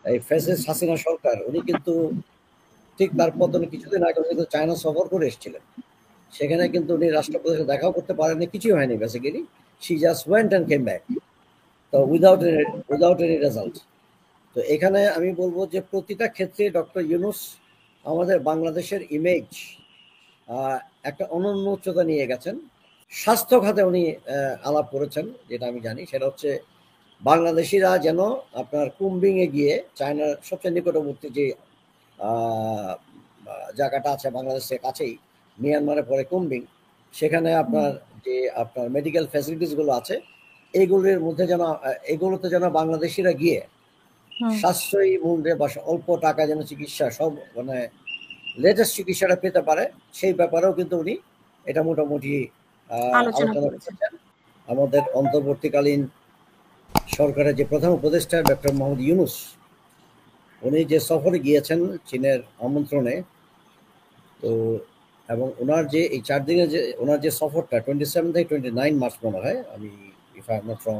এই ফ্যাসিস্ট হাসিনা সরকার উনি কিন্তু ঠিক তার পতনের কিছুদিন আগে উনি কিন্তু চায়না সফর করে এসেছিলেন। সেখানে কিন্তু উনি রাষ্ট্রপতির সাথে দেখাও করতে পারেননি, কিছুই হয়নি basically. She just went and came back, তো উইদাউট এনি রেজাল্ট। তো এখানে আমি বলবো যে প্রতিটা ক্ষেত্রে ডক্টর ইউনূস আমাদের বাংলাদেশের ইমেজ একটা অনন্য উচ্চতা নিয়ে গেছেন। স্বাস্থ্য খাতে উনি আলাপ করেছেন, যেটা আমি জানি সেটা হচ্ছে বাংলাদেশিরা যেন আপনার কুম্বিং এ গিয়ে, চায়নার সবচেয়ে নিকটবর্তী যে আহ, জায়গাটা আছে বাংলাদেশের কাছেই, মিয়ানমারের পরে কুম্বিং, সেখানে আপনার যে আপনার মেডিকেল ফ্যাসিলিটিস গুলো আছে এইগুলোর মধ্যে যেন এগুলোতে যেন বাংলাদেশিরা গিয়ে সাশ্রয়ী মূল্যে বা অল্প টাকা যেন চিকিৎসা সব মানে লেটেস্ট চিকিৎসাটা পেতে পারে, সেই ব্যাপারেও কিন্তু উনি এটা মোটামুটি আলোচনা আলোচনা করেছেন। করেছেন। আমাদের অন্তর্বর্তীকালীন সরকারের যে প্রধান উপদেষ্টা ডক্টর মোহাম্মদ ইউনূস, উনি যে সফরে গিয়েছেন চীনের আমন্ত্রণে, তো এবং ওনার যে এই 4 দিনের যে ওনার যে সফরটা 27 থেকে 29 মার্চ মনে হয়, আমি if I am not wrong,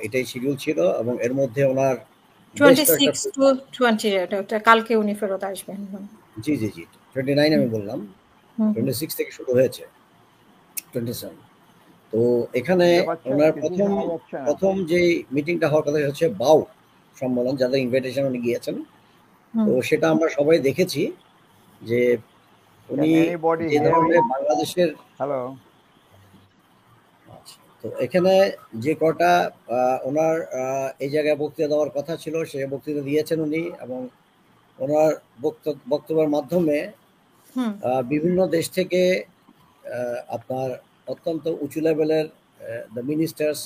এটাই শিডিউল ছিল। এবং এর মধ্যে ওনার বেশ কয়েকটা 26 to 28 ওটা কালকে উনি ফেরত আসবেন। জি জি জি 29 আমি বললাম, 26 থেকে শুরু হয়েছে 27। তো এখানে ওনার প্রথম প্রথম যে মিটিংটা হওয়ার কথা হচ্ছে বাউ সম্মেলন, যাদের ইনভাইটেশন উনি গিয়েছেন। তো সেটা আমরা সবাই দেখেছি যে উনি যে ধরনের বাংলাদেশের তো এখানে যে কটা ওনার এই জায়গায় বক্তৃতা দেওয়ার কথা ছিল সে বক্তৃতা দিয়েছেন উনি। এবং ওনার বক্তব্যের মাধ্যমে বিভিন্ন দেশ থেকে আপনার অত্যন্ত উঁচু লেভেলের the ministers,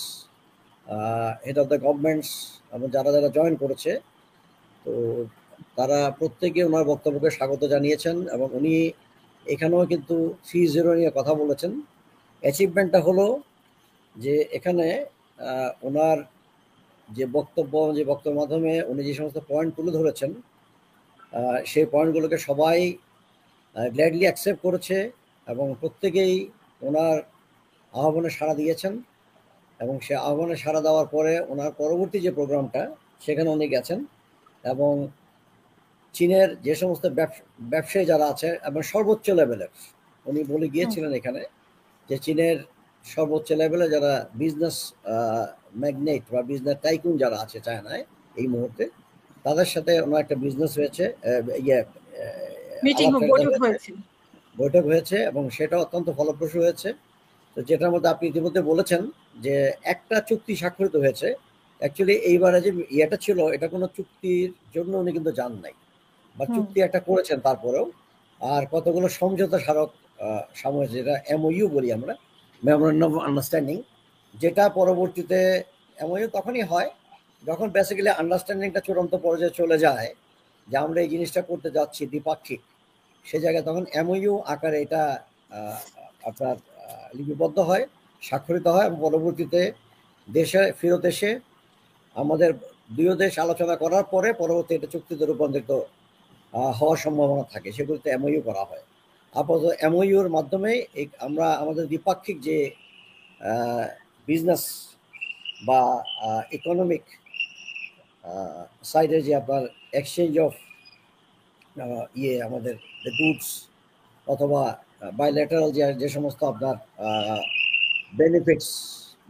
head of the governments এবং যারা যারা জয়েন করেছে, তো তারা প্রত্যেকে ওনার বক্তব্যকে স্বাগত জানিয়েছেন। এবং উনি এখানেও কিন্তু 3-0 নিয়ে কথা বলেছেন। অ্যাচিভমেন্টটা হলো যে এখানে ওনার যে বক্তব্যের মাধ্যমে উনি যে সমস্ত পয়েন্ট তুলে ধরেছেন, সেই পয়েন্টগুলোকে সবাই গ্ল্যাডলি অ্যাকসেপ্ট করেছে এবং প্রত্যেকেই ওনার আহ্বানে সাড়া দিয়েছেন। এবং সে আহ্বানে সাড়া দেওয়ার পরে ওনার পরবর্তী যে প্রোগ্রামটা সেখানে উনি গেছেন এবং চীনের যে সমস্ত ব্যবসায়ী যারা আছে এবং সর্বোচ্চ লেভেলের, উনি বলে গিয়েছিলেন এখানে যে চীনের সর্বোচ্চ লেভেলে যারা বিজনেস ম্যাগনেট বা বিজনেস টাইকুন যারা আছে চায়নায় এই মুহূর্তে, তাদের সাথে ওনার একটা বিজনেস হয়েছে, বৈঠক হয়েছে এবং সেটা অত্যন্ত ফলপ্রসূ হয়েছে। তো যেটার মধ্যে আপনি ইতিমধ্যে বলেছেন যে একটা চুক্তি স্বাক্ষরিত হয়েছে। অ্যাকচুয়ালি এইবারে যে ইয়েটা ছিল এটা কোনো চুক্তির জন্য উনি কিন্তু যান নাই, বা চুক্তি একটা করেছেন তারপরেও। আর কতগুলো সমঝোতা স্মারক সাময়িক, যেটা এমওইউ বলি আমরা, মেমোরেন্ডাম অফ আন্ডারস্ট্যান্ডিং, যেটা পরবর্তীতে এমওইউ তখনই হয় যখন বেসিক্যালি আন্ডারস্ট্যান্ডিংটা চূড়ান্ত পর্যায়ে চলে যায় যে আমরা এই জিনিসটা করতে যাচ্ছি দ্বিপাক্ষিক। সে জায়গায় তখন এমওইউ আকারে এটা আপনার লিপিবদ্ধ হয়, স্বাক্ষরিত হয় এবং পরবর্তীতে দেশে ফেরত এসে আমাদের দুই দেশ আলোচনা করার পরে পরবর্তী এটা চুক্তিতে রূপান্তরিত হওয়ার সম্ভাবনা থাকে, সেগুলোতে এমওইউ করা হয়। আপাতত এমওইউর মাধ্যমে আমরা আমাদের দ্বিপাক্ষিক যে বিজনেস বা ইকোনমিক সাইডে যে আপনার এক্সচেঞ্জ অফ আমাদের গুডস অথবা বাইল্যাটারাল যে সমস্ত আপনার বেনিফিটস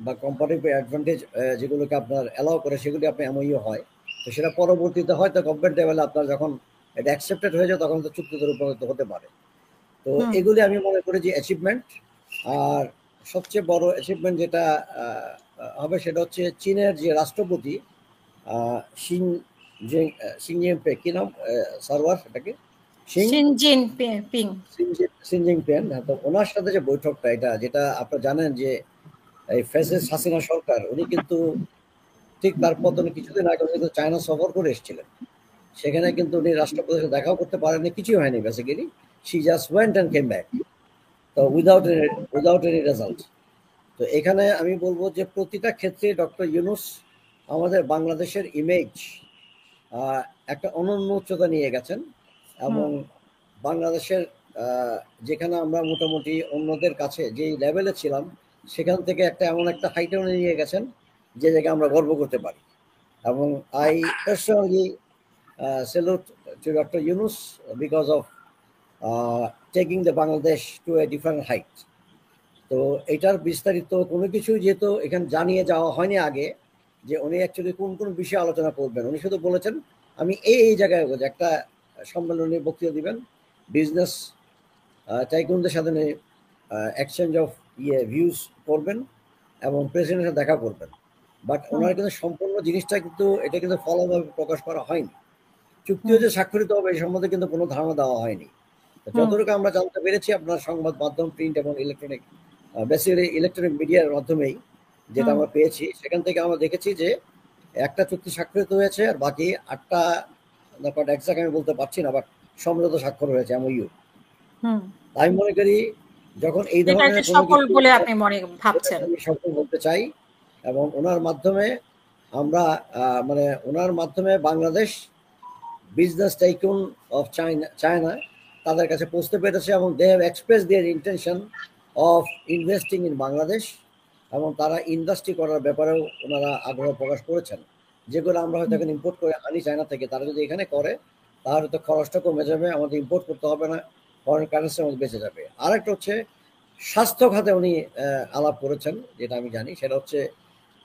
বা কম্পারেটিভ অ্যাডভান্টেজ যেগুলোকে আপনার অ্যালাউ করে সেগুলি আপনার এমওইউ হয়। তো সেটা পরবর্তীতে হয়তো গভর্নমেন্ট লেভেলে আপনার যখন এটা অ্যাকসেপ্টেড হয়ে যায় তখন তো চুক্তিতে রূপান্তরিত হতে পারে। তো এগুলি আমি মনে করি যে অ্যাচিভমেন্ট। আর সবচেয়ে বড় অ্যাচিভমেন্ট যেটা হবে সেটা হচ্ছে চীনের যে রাষ্ট্রপতি শিন জিনপিং, কি নাম সার্ভার সেটাকে, জিনপিং। তো ওনার সাথে যে বৈঠকটা, যেটা আপনারা জানেন যে এই ফ্যাসিস্ট হাসিনা সরকার উনি কিন্তু ঠিক তার পতনের কিছুদিন আগে উনি কিন্তু চায়না সফর করে এসেছিলেন। সেখানে কিন্তু উনি রাষ্ট্রপতির সাথে দেখাও করতে পারেননি, কিছুই হয়নি basically. She just went and came back, তো উইদাউট এনি রেজাল্ট। তো এখানে আমি বলবো যে প্রতিটা ক্ষেত্রে ডক্টর ইউনূস আমাদের বাংলাদেশের ইমেজ একটা অনন্য উচ্চতা নিয়ে গেছেন। এবং বাংলাদেশের যেখানে আমরা মোটামুটি অন্যদের কাছে যেই লেভেলে ছিলাম সেখান থেকে একটা এমন একটা হাইটে উনি নিয়ে গেছেন যে জায়গায় আমরা গর্ব করতে পারি। এবং I personally salute to Dr. Yunus because of taking the Bangladesh to a different height. তো এটার বিস্তারিত কোনো কিছু যেহেতু এখানে জানিয়ে যাওয়া হয়নি আগে যে উনি অ্যাকচুয়ালি কোন কোন বিষয়ে আলোচনা করবেন, উনি শুধু বলেছেন আমি এই জায়গায় একটা সম্মেলনে বক্তৃতা দিবেন, বিজনেস টাইকুনদের সাথে এক্সচেঞ্জ অফ ভিউজ করবেন এবং প্রেসিডেন্টের সাথে দেখা করবেন। বাট ওনার কিন্তু সম্পূর্ণ জিনিসটা কিন্তু এটা কিন্তু ফলোভাবে প্রকাশ করা হয়নি। চুক্তিও যে স্বাক্ষরিত হবে এই সম্বন্ধে কিন্তু কোনো ধারণা দেওয়া হয়নি। যতটুকু আমরা জানতে পেরেছি আপনার সংবাদ মাধ্যম, প্রিন্ট এবং ইলেকট্রনিক, বেসিক্যালি ইলেকট্রনিক মিডিয়ার মাধ্যমেই যেটা আমরা পেয়েছি, সেখান থেকে আমরা দেখেছি যে একটা চুক্তি স্বাক্ষরিত হয়েছে আর বাকি 8টা ব্যাপারটা এক্সাক্ট আমি বলতে পারছি না, বাট সমঝোতা স্বাক্ষর হয়েছে এমওইউ। আমি মনে করি যখন এই ধরনের সফল বলে আপনি মনে ভাবছেন, আমি সফল বলতে চাই এবং ওনার মাধ্যমে আমরা মানে ওনার মাধ্যমে Bangladesh business tycoon of China তাদের কাছে পৌঁছতে পেরেছে এবং they have express their intention of investing in Bangladesh এবং তারা ইন্ডাস্ট্রি করার ব্যাপারেও ওনারা আগ্রহ প্রকাশ করেছেন, যেগুলো আমরা হয়তো এখন ইম্পোর্ট করে আনি চায়না থেকে। তারা যদি এখানে করে তাহলে তো খরচটা কমে যাবে, আমাদের ইম্পোর্ট করতে হবে না, ফরেন কারেন্সি আমাদের বেঁচে যাবে। আরেকটা হচ্ছে স্বাস্থ্য খাতে উনি আলাপ করেছেন, যেটা আমি জানি সেটা হচ্ছে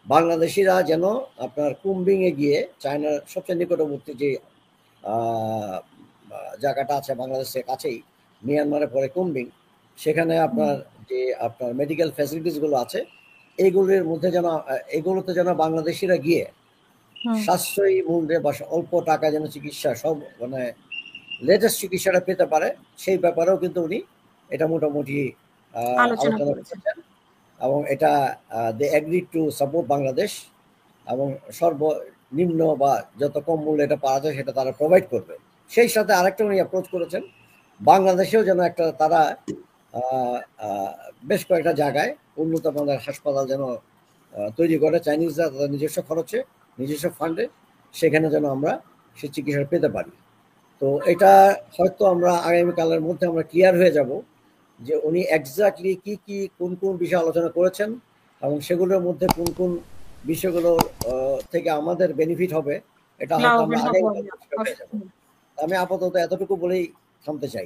বাংলাদেশিরা যেন আপনার কুম্বিংয়ে গিয়ে, চায়নার সবচেয়ে নিকটবর্তী যে জায়গাটা আছে বাংলাদেশের কাছেই, মিয়ানমারের পরে কুম্বিং, সেখানে আপনার যে আপনার মেডিকেল ফ্যাসিলিটিসগুলো আছে এইগুলোর মধ্যে যেন এগুলোতে যেন বাংলাদেশিরা গিয়ে সাশ্রয়ী মূল্যে বা অল্প টাকা যেন চিকিৎসা সব মানে লেটেস্ট চিকিৎসাটা পেতে পারে, সেই ব্যাপারেও কিন্তু উনি এটা মোটামুটি আলোচনা করেছেন এবং এটা দে এগ্রি টু সাপোর্ট বাংলাদেশ এবং সর্বনিম্ন বা যত কম মূল্যে এটা পাওয়া যায় সেটা তারা প্রোভাইড করবে। সেই সাথে আরেকটা উনি অ্যাপ্রোচ করেছেন বাংলাদেশেও যেন একটা তারা বেশ কয়েকটা জায়গায় উন্নত মানের হাসপাতাল যেন তৈরি করে চাইনিজরা তাদের নিজস্ব খরচে, নিজস্ব ফান্ডে, সেখানে যেন আমরা সে চিকিৎসা পেতে পারি। তো এটা হয়তো আমরা আগামীকালের মধ্যে আমরা ক্লিয়ার হয়ে যাব যে উনি এক্স্যাক্টলি কি কি কোন কোন বিষয়ে আলোচনা করেছেন এবং সেগুলোর মধ্যে কোন কোন বিষয়গুলো থেকে আমাদের বেনিফিট হবে, এটা হয়তো আমরা আগামীকাল। আমি আপাতত এতটুকু বলেই থামতে চাই।